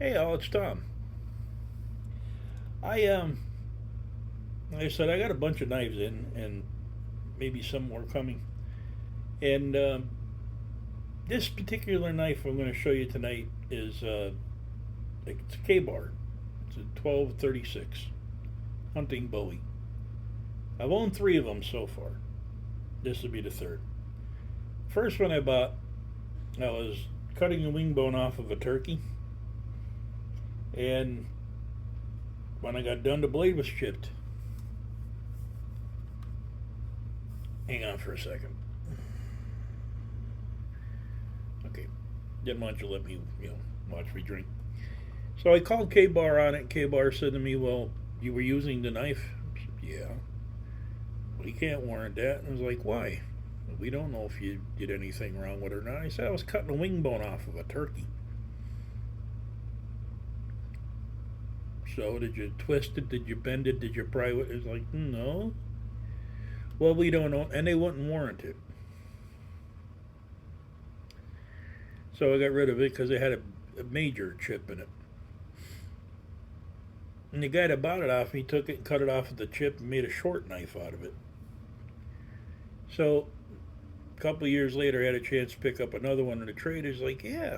Hey, Al, it's Tom. I like I said, I got a bunch of knives in, and maybe some more coming. And this particular knife I'm going to show you tonight is it's a K-bar. It's a 1236 hunting Bowie. I've owned three of them so far. This will be the third. First one I bought, I was cutting the wing bone off of a turkey, and when I got done, the blade was chipped. Hang on for a second. Okay, didn't want you to let me, watch me drink. So I called K-Bar on it. K-Bar said to me, "Well, you were using the knife." I said, "Yeah." "We can't warrant that." And I was like, "Why?" "We don't know if you did anything wrong with it or not." I said, "I was cutting a wing bone off of a turkey." "So did you twist it? Did you bend it? Did you pry it?" It's like, "No." "Well, we don't know," and they wouldn't warrant it. So I got rid of it because it had a major chip in it. And the guy that bought it off me took it and cut it off of the chip and made a short knife out of it. So a couple of years later, I had a chance to pick up another one in the trade. He's like, "Yeah,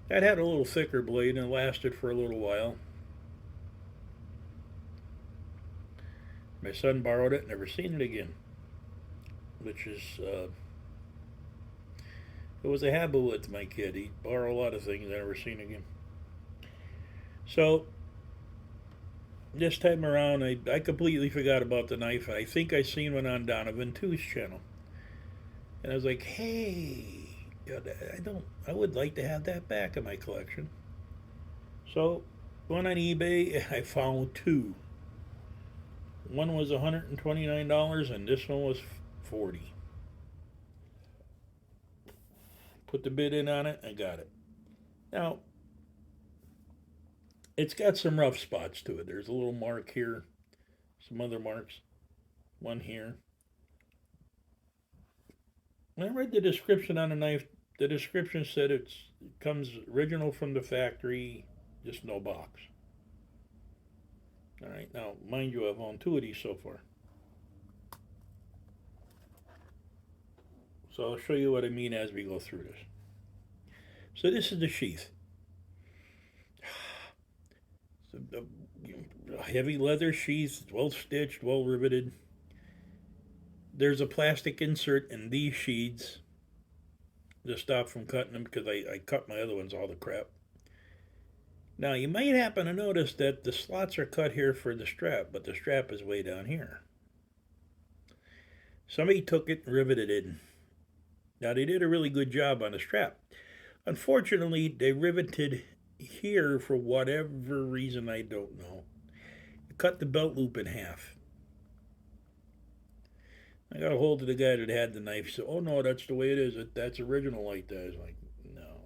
that had a little thicker blade and it lasted for a little while." My son borrowed it, never seen it again, which is, it was a habit with my kid. He'd borrow a lot of things I never seen again. So this time around, I completely forgot about the knife. I think I seen one on Donovan Two's channel, and I was like, "Hey, I would like to have that back in my collection." So went on eBay. I found two. One was $129, and this one was 40. Put the bid in on it. I got it. Now it's got some rough spots to it. There's a little mark here, some other marks, one here. When I read the description on the knife, the description said it comes original from the factory, just no box. All right, now mind you, I've owned two of these so far, so I'll show you what I mean as we go through this. So this is the sheath. It's a heavy leather sheath, well stitched, well riveted. There's a plastic insert in these sheaths to stop from cutting them because I cut my other ones all the crap. Now you might happen to notice that the slots are cut here for the strap, but the strap is way down here. Somebody took it and riveted it in. Now they did a really good job on the strap. Unfortunately, they riveted here for whatever reason I don't know. It cut the belt loop in half. I got a hold of the guy that had the knife. He said, "Oh no, that's the way it is. That's original like that." I was like, "No.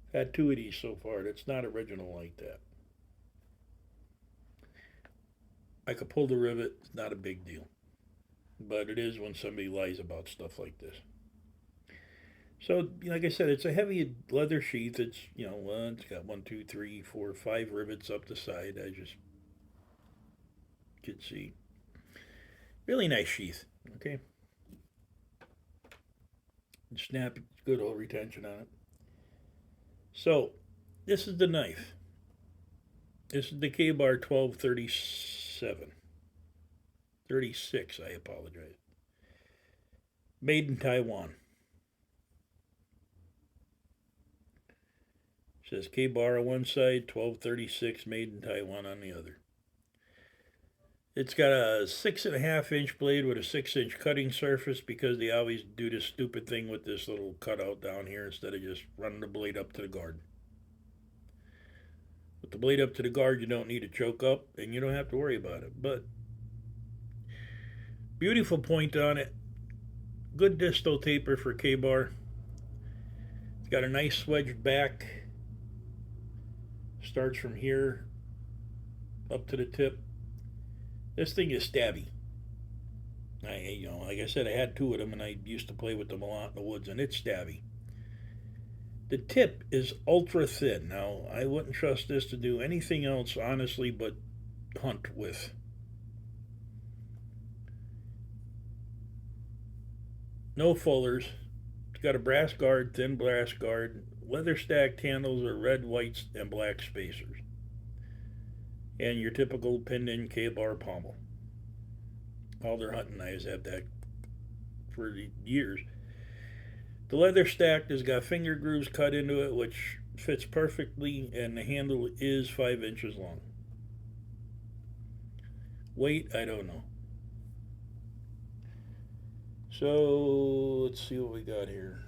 I've had two of these so far. That's not original like that." I could pull the rivet. It's not a big deal. But it is when somebody lies about stuff like this. So, like I said, it's a heavy leather sheath. It's got one, two, three, four, five rivets up the side, as you can see. Really nice sheath. Okay. Snap, good old retention on it. So, this is the knife. This is the K-Bar 1237. 36, I apologize. Made in Taiwan. It says K-Bar on one side, 1236 made in Taiwan on the other. It's got a 6.5-inch blade with a 6-inch cutting surface because they always do this stupid thing with this little cutout down here instead of just running the blade up to the guard. With the blade up to the guard, you don't need to choke up and you don't have to worry about it. But beautiful point on it. Good distal taper for K-Bar. It's got a nice wedged back. Starts from here up to the tip. This thing is stabby. Like I said, I had two of them, and I used to play with them a lot in the woods, and it's stabby. The tip is ultra thin. Now, I wouldn't trust this to do anything else, honestly, but hunt with. No fullers. It's got a brass guard, thin brass guard, leather stacked handles are red, white, and black spacers. And your typical pinned in K-bar pommel. All their hunting knives have that for years. The leather stacked has got finger grooves cut into it, which fits perfectly, and the handle is 5 inches long. Weight, I don't know. So let's see what we got here.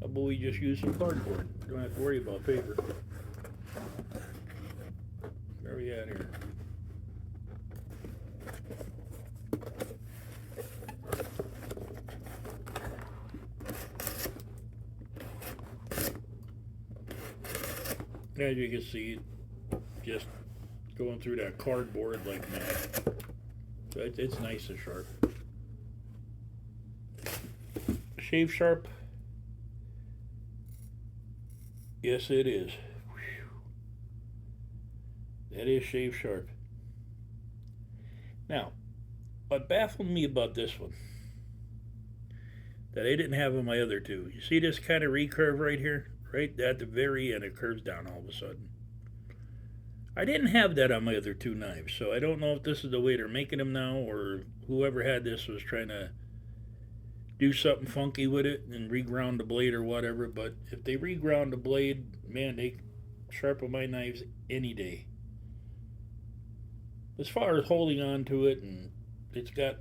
A Bowie just used some cardboard. Don't have to worry about paper. Where are we at here? As you can see, just going through that cardboard like that. So it's nice and sharp. Shave sharp? Yes, it is. That is shave sharp. Now, what baffled me about this one that I didn't have on my other two, you see this kind of recurve right here? Right at the very end, it curves down all of a sudden. I didn't have that on my other two knives, so I don't know if this is the way they're making them now, or whoever had this was trying to do something funky with it and reground the blade or whatever. But if they reground the blade, man, they sharpen my knives any day. As far as holding on to it, and it's got,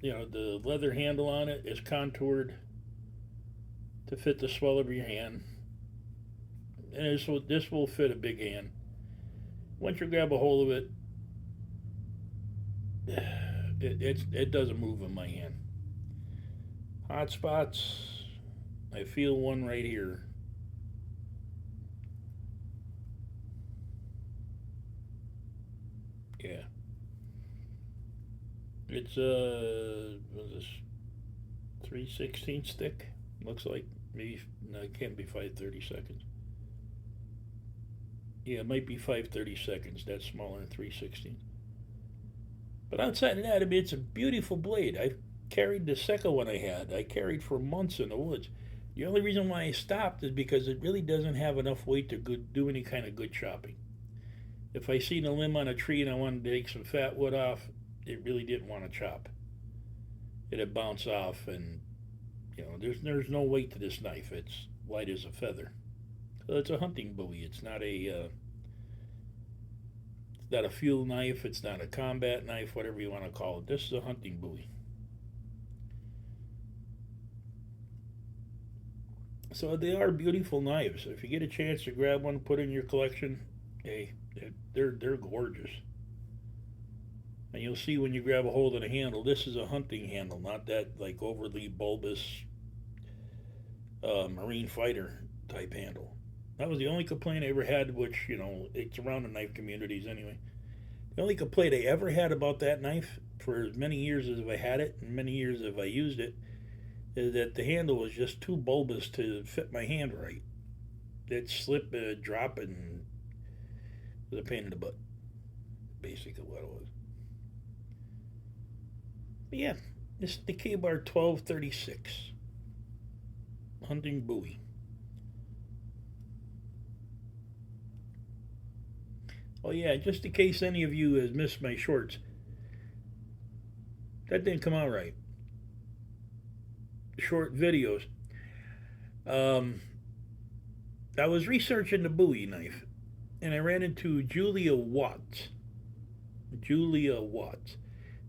the leather handle on it is contoured to fit the swell of your hand. And this will fit a big hand. Once you grab a hold of it, it doesn't move in my hand. Hot spots, I feel one right here. Yeah. It's what's this, 3/16 thick? Looks like. Maybe, no, it can't be 5/32. Yeah, it might be 5/32. That's smaller than 3/16. But outside of that, I mean, it's a beautiful blade. I carried the second one I carried for months in the woods. The only reason why I stopped is because it really doesn't have enough weight to do any kind of good chopping. If I seen a limb on a tree and I wanted to take some fat wood off, it really didn't want to chop. It'd bounce off, and there's no weight to this knife. It's light as a feather. So it's a hunting Bowie. It's not a fuel knife. It's not a combat knife. Whatever you want to call it. This is a hunting Bowie. So they are beautiful knives. If you get a chance to grab one, put in your collection, hey, they're gorgeous. And you'll see when you grab a hold of the handle, this is a hunting handle, not that like overly bulbous marine fighter type handle. That was the only complaint I ever had, which, it's around the knife communities anyway. The only complaint I ever had about that knife, for as many years as I had it, and many years as I used it, is that the handle was just too bulbous to fit my hand right. It'd slip, drop, and it was a pain in the butt. Basically what it was. But yeah, this is the K-Bar 1236. Hunting Bowie. Oh yeah, just in case any of you has missed my shorts, that didn't come out right. Short videos. I was researching the Bowie knife, and I ran into Julia Watts.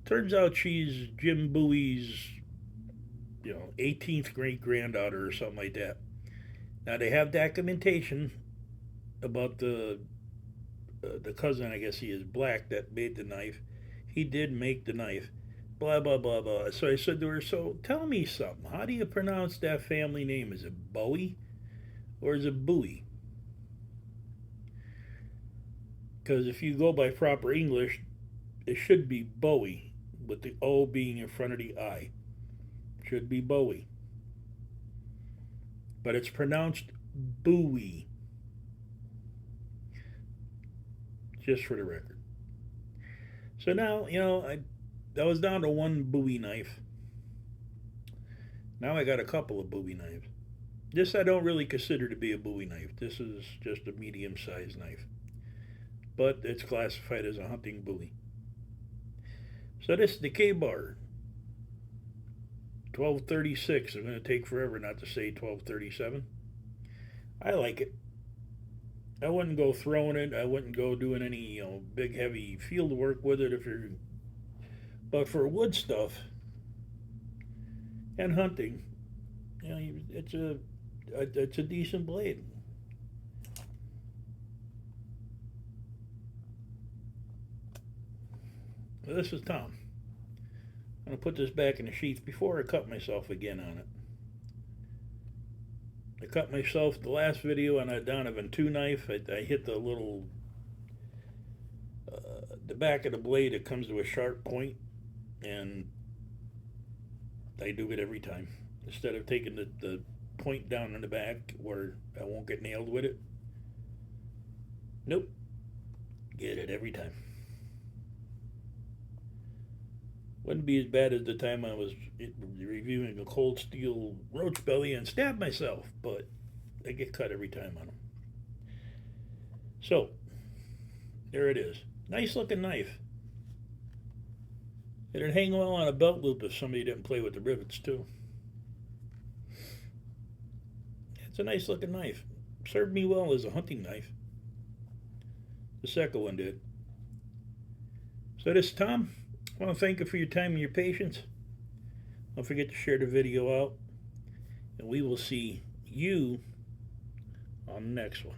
Turns out she's Jim Bowie's, 18th great granddaughter or something like that. Now they have documentation about the cousin, I guess he is black, that made the knife. He did make the knife. Blah, blah, blah, blah. So I said to her, so tell me something. How do you pronounce that family name? Is it Bowie or is it Bowie? Because if you go by proper English, it should be Bowie, with the O being in front of the I. It should be Bowie. But it's pronounced BOOWIE, just for the record. So now, I was down to one Bowie knife. Now I got a couple of Bowie knives. This I don't really consider to be a Bowie knife. This is just a medium-sized knife. But it's classified as a hunting Bowie. So this is the kabar. 1236. I'm going to take forever not to say 1237. I like it. I wouldn't go throwing it. I wouldn't go doing any big heavy field work with it but for wood stuff and hunting, it's a decent blade. Well, this is Tom. I'm going to put this back in the sheath before I cut myself again on it. I cut myself the last video on a Donovan 2 knife. I hit the little, the back of the blade. It comes to a sharp point, and I do it every time. Instead of taking the point down in the back where I won't get nailed with it. Nope. Get it every time. Wouldn't be as bad as the time I was reviewing a cold steel roach belly and stabbed myself, but I get cut every time on them. So, there it is. Nice looking knife. It'd hang well on a belt loop if somebody didn't play with the rivets too. It's a nice looking knife. Served me well as a hunting knife. The second one did. So this is Tom. I want to thank you for your time and your patience. Don't forget to share the video out. And we will see you on the next one.